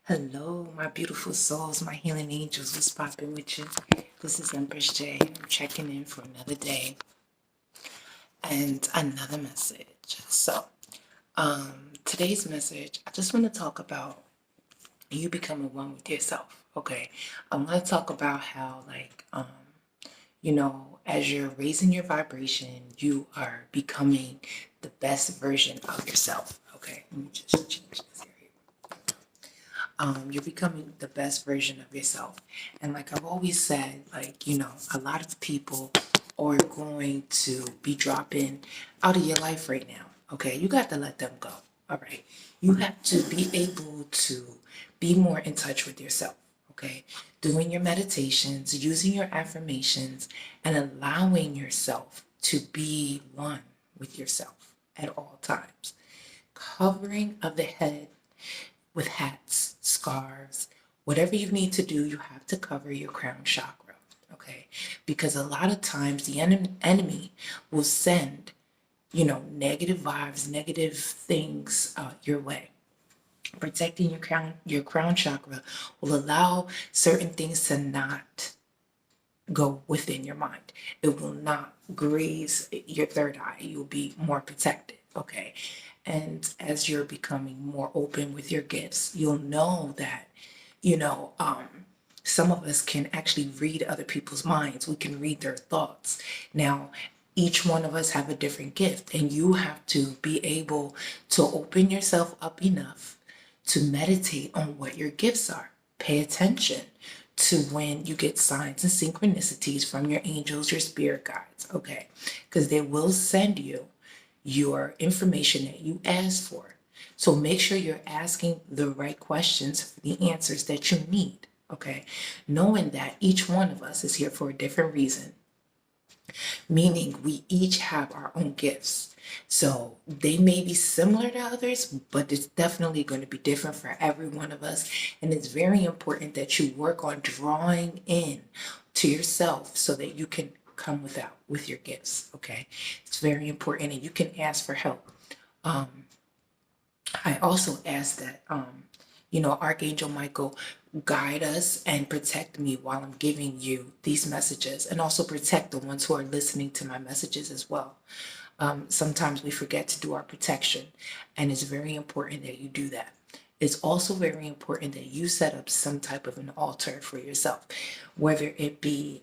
Hello, my beautiful souls, my healing angels. What's poppin' with you? This is Empress J. I'm checking in for another day and another message. Today's message, I just want to talk about you becoming one with yourself. Okay, I want to talk about how, as you're raising your vibration, you are becoming the best version of yourself. Okay, let me just change this here. You're becoming the best version of yourself. And like I've always said, a lot of people are going to be dropping out of your life right now. Okay, you got to let them go. All right, you have to be able to be more in touch with yourself. Okay, doing your meditations, using your affirmations, and allowing yourself to be one with yourself at all times. Covering of the head with hats, scarves, whatever you need to do, you have to cover your crown chakra, okay? Because a lot of times the enemy will send, negative vibes, negative things your way. Protecting your crown chakra will allow certain things to not go within your mind. It will not graze your third eye. You'll be more protected, okay? And as you're becoming more open with your gifts, you'll know that, you know, um, some of us can actually read other people's minds. We can read their thoughts. Now, each one of us have a different gift, and you have to be able to open yourself up enough to meditate on what your gifts are. Pay attention to when you get signs and synchronicities from your angels, your spirit guides, okay? Because they will send you your information that you asked for. So make sure you're asking the right questions for the answers that you need, okay? Knowing that each one of us is here for a different reason, meaning we each have our own gifts. So they may be similar to others, but it's definitely going to be different for every one of us. And it's very important that you work on drawing in to yourself so that you can come with your gifts. Okay. It's very important, and you can ask for help. I also ask that, Archangel Michael guide us and protect me while I'm giving you these messages, and also protect the ones who are listening to my messages as well. Sometimes we forget to do our protection, and it's very important that you do that. It's also very important that you set up some type of an altar for yourself, whether it be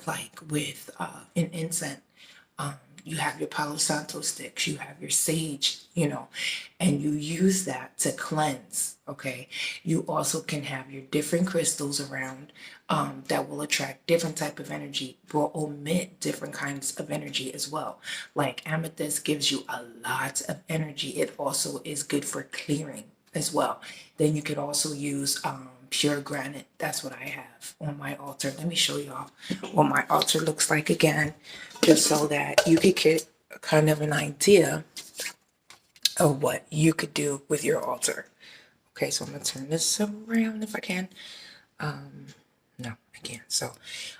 like with an incense. You have your Palo Santo sticks, you have your sage, and you use that to cleanse, okay? You also can have your different crystals around that will attract different type of energy, will omit different kinds of energy as well. Like amethyst gives you a lot of energy. It also is good for clearing as well. Then you could also use pure granite. That's what I have on my altar. Let me show y'all what my altar looks like again, just so that you could get kind of an idea of what you could do with your altar. Okay, so I'm gonna turn this around if I can. No, I can't. So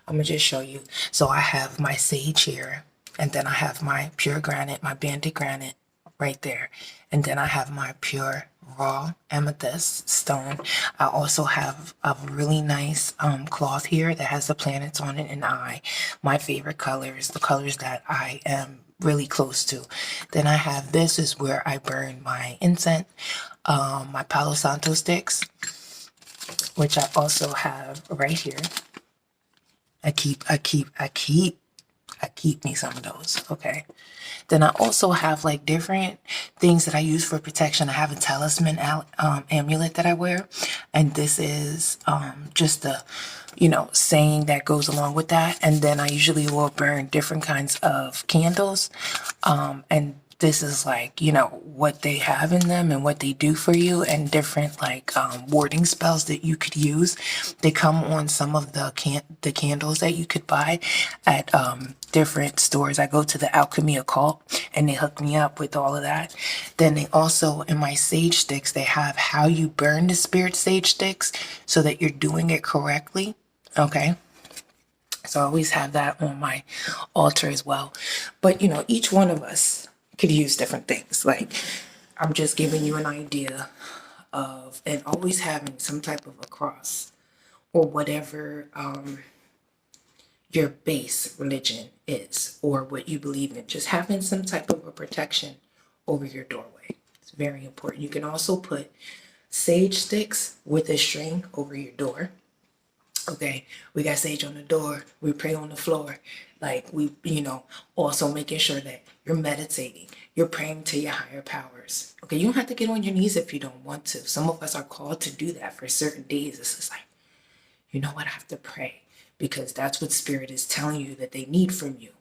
I'm gonna just show you. So I have my sage here, and then I have my pure granite, my banded granite right there. And then I have my pure raw amethyst stone. I also have a really nice cloth here that has the planets on it, and my favorite colors, the colors that I am really close to. Then I have, this is where I burn my incense, my Palo Santo sticks, which I also have right here. I keep me some of those, okay? Then I also have like different things that I use for protection. I have a talisman amulet that I wear, and this is just the, saying that goes along with that. And then I usually will burn different kinds of candles, and this is like, what they have in them and what they do for you, and different like warding spells that you could use. They come on some of the candles that you could buy at different stores. I go to the Alchemy Occult, and they hook me up with all of that. Then they also, in my sage sticks, they have how you burn the spirit sage sticks so that you're doing it correctly. Okay. So I always have that on my altar as well. But each one of us could use different things. Like, I'm just giving you an idea of, and always having some type of a cross or whatever your base religion is or what you believe in. Just having some type of a protection over your doorway. It's very important. You can also put sage sticks with a string over your door. Okay, we got sage on the door, we pray on the floor. Like we, also making sure that you're meditating, you're praying to your higher powers. Okay, you don't have to get on your knees if you don't want to. Some of us are called to do that for certain days. It's just like, you know what, I have to pray because that's what Spirit is telling you that they need from you,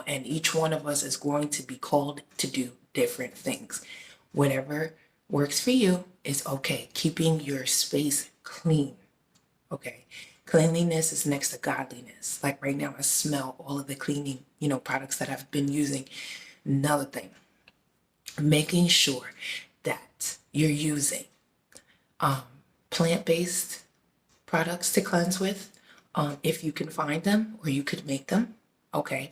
and each one of us is going to be called to do different things. Whatever works for you is okay. Keeping your space clean. Okay. Cleanliness is next to godliness. Like right now, I smell all of the cleaning, products that I've been using. Another thing, making sure that you're using plant-based products to cleanse with, if you can find them or you could make them. Okay.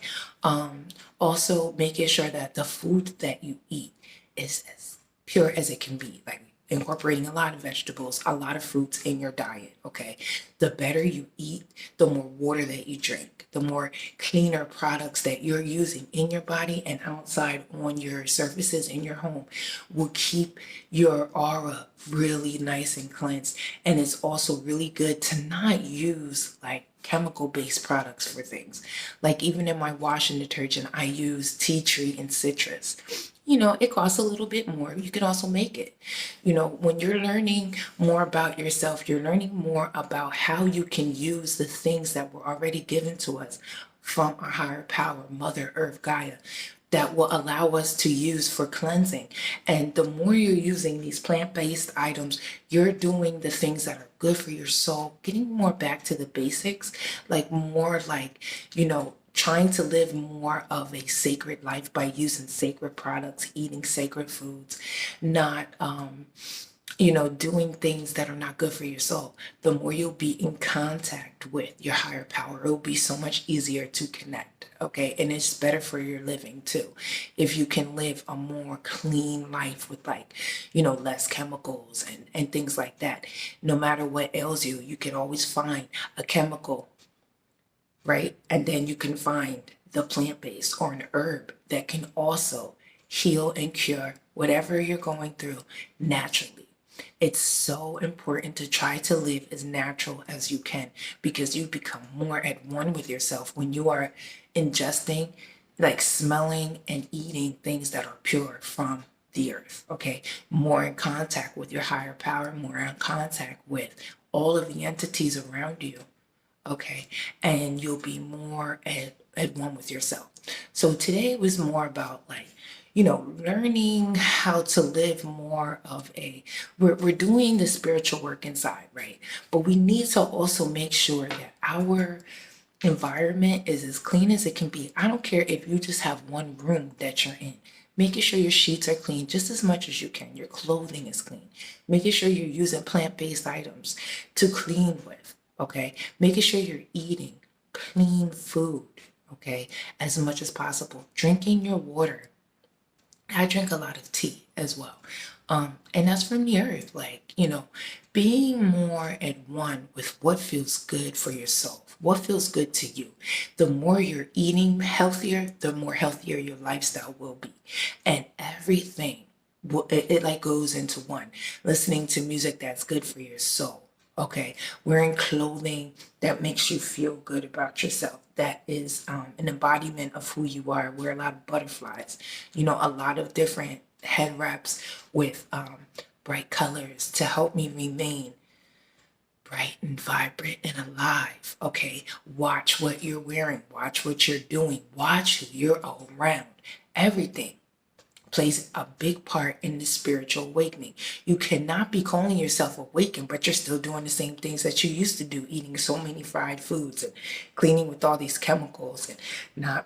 Also making sure that the food that you eat is as pure as it can be. Like incorporating a lot of vegetables, a lot of fruits in your diet. Okay. The better you eat, the more water that you drink, the more cleaner products that you're using in your body and outside on your surfaces in your home will keep your aura really nice and cleansed. And it's also really good to not use like chemical based products for things. Like even in my washing detergent, I use tea tree and citrus. It costs a little bit more. You can also make it. When you're learning more about yourself, you're learning more about how you can use the things that were already given to us from our higher power, Mother Earth, Gaia, that will allow us to use for cleansing. And the more you're using these plant-based items, you're doing the things that are good for your soul, getting more back to the basics, like more like, trying to live more of a sacred life by using sacred products, eating sacred foods, not, doing things that are not good for your soul. The more you'll be in contact with your higher power, it'll be so much easier to connect. Okay. And it's better for your living too. If you can live a more clean life with like, less chemicals and things like that. No matter what ails you, you can always find a chemical, right? And then you can find the plant-based or an herb that can also heal and cure whatever you're going through naturally. It's so important to try to live as natural as you can because you become more at one with yourself when you are ingesting, like smelling and eating things that are pure from the earth. Okay. More in contact with your higher power, more in contact with all of the entities around you. Okay. And you'll be more at one with yourself. So today was more about like, learning how to live more of we're doing the spiritual work inside, right? But we need to also make sure that our environment is as clean as it can be. I don't care if you just have one room that you're in. Making sure your sheets are clean just as much as you can. Your clothing is clean. Making sure you're using plant-based items to clean with, okay? Making sure you're eating clean food, okay, as much as possible. Drinking your water. I drink a lot of tea as well. And that's from the earth, like, being more at one with what feels good for your soul, what feels good to you. The more you're eating healthier, the more healthier your lifestyle will be. And everything, it like goes into one. Listening to music that's good for your soul. Okay, wearing clothing that makes you feel good about yourself. That is an embodiment of who you are. Wear a lot of butterflies, a lot of different head wraps with bright colors to help me remain bright and vibrant and alive. Okay, watch what you're wearing, watch what you're doing, watch who you're around. Everything plays a big part in the spiritual awakening. You cannot be calling yourself awakened, but you're still doing the same things that you used to do, eating so many fried foods and cleaning with all these chemicals and not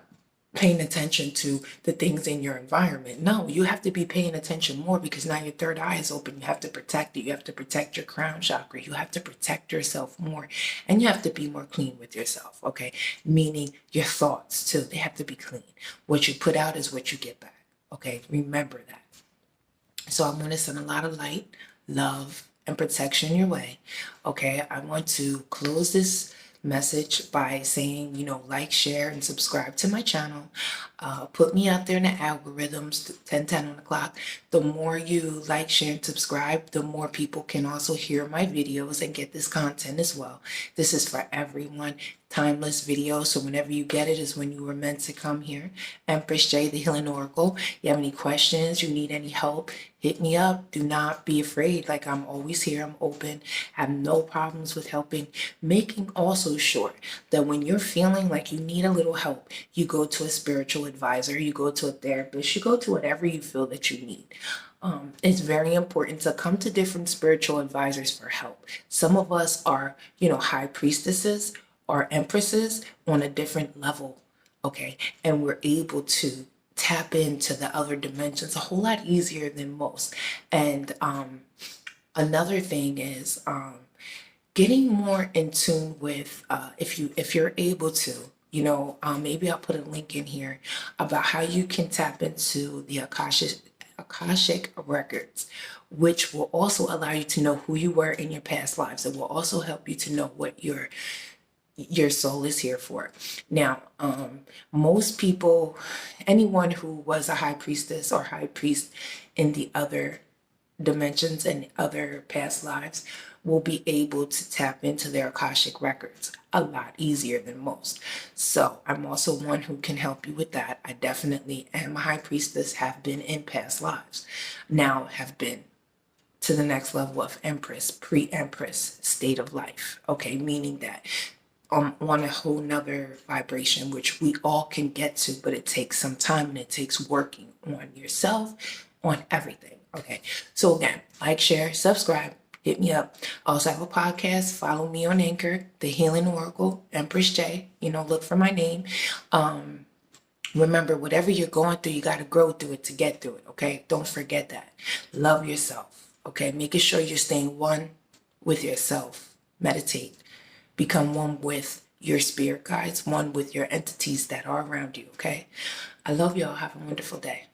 paying attention to the things in your environment. No, you have to be paying attention more because now your third eye is open. You have to protect it. You have to protect your crown chakra. You have to protect yourself more and you have to be more clean with yourself. Okay. Meaning your thoughts too. They have to be clean. What you put out is what you get back. Okay, remember that. So I'm going to send a lot of light, love, and protection your way. Okay, I want to close this message by saying, like, share, and subscribe to my channel. Put me out there in the algorithms, 10 on the clock. The more you like, share, and subscribe, the more people can also hear my videos and get this content as well. This is for everyone. Timeless video, so whenever you get it is when you were meant to come here. Empress J, the Healing Oracle. You have any questions, you need any help, hit me up. Do not be afraid. Like, I'm always here. I'm open. Have no problems with helping. Making also sure that when you're feeling like you need a little help, you go to a spiritual advisor, you go to a therapist, you go to whatever you feel that you need. It's very important to come to different spiritual advisors for help. Some of us are, high priestesses or empresses on a different level, okay? And we're able to tap into the other dimensions a whole lot easier than most. And another thing is getting more in tune with, if you're able to, maybe I'll put a link in here about how you can tap into the Akashic records, which will also allow you to know who you were in your past lives. It will also help you to know what your soul is here for. Now, most people, anyone who was a high priestess or high priest in the other dimensions and other past lives will be able to tap into their Akashic records a lot easier than most. So I'm also one who can help you with that. I definitely am a high priestess, have been in past lives, now have been to the next level of empress, pre-empress state of life. Okay, meaning that on a whole nother vibration, which we all can get to, but it takes some time and it takes working on yourself, on everything. Okay, so again, like, share, subscribe, hit me up. I also have a podcast. Follow me on Anchor, The Healing Oracle, Empress J. Look for my name. Remember, whatever you're going through, you got to grow through it to get through it. Okay, don't forget that. Love yourself. Okay, making sure you're staying one with yourself. Meditate. Become one with your spirit guides, one with your entities that are around you, okay? I love y'all. Have a wonderful day.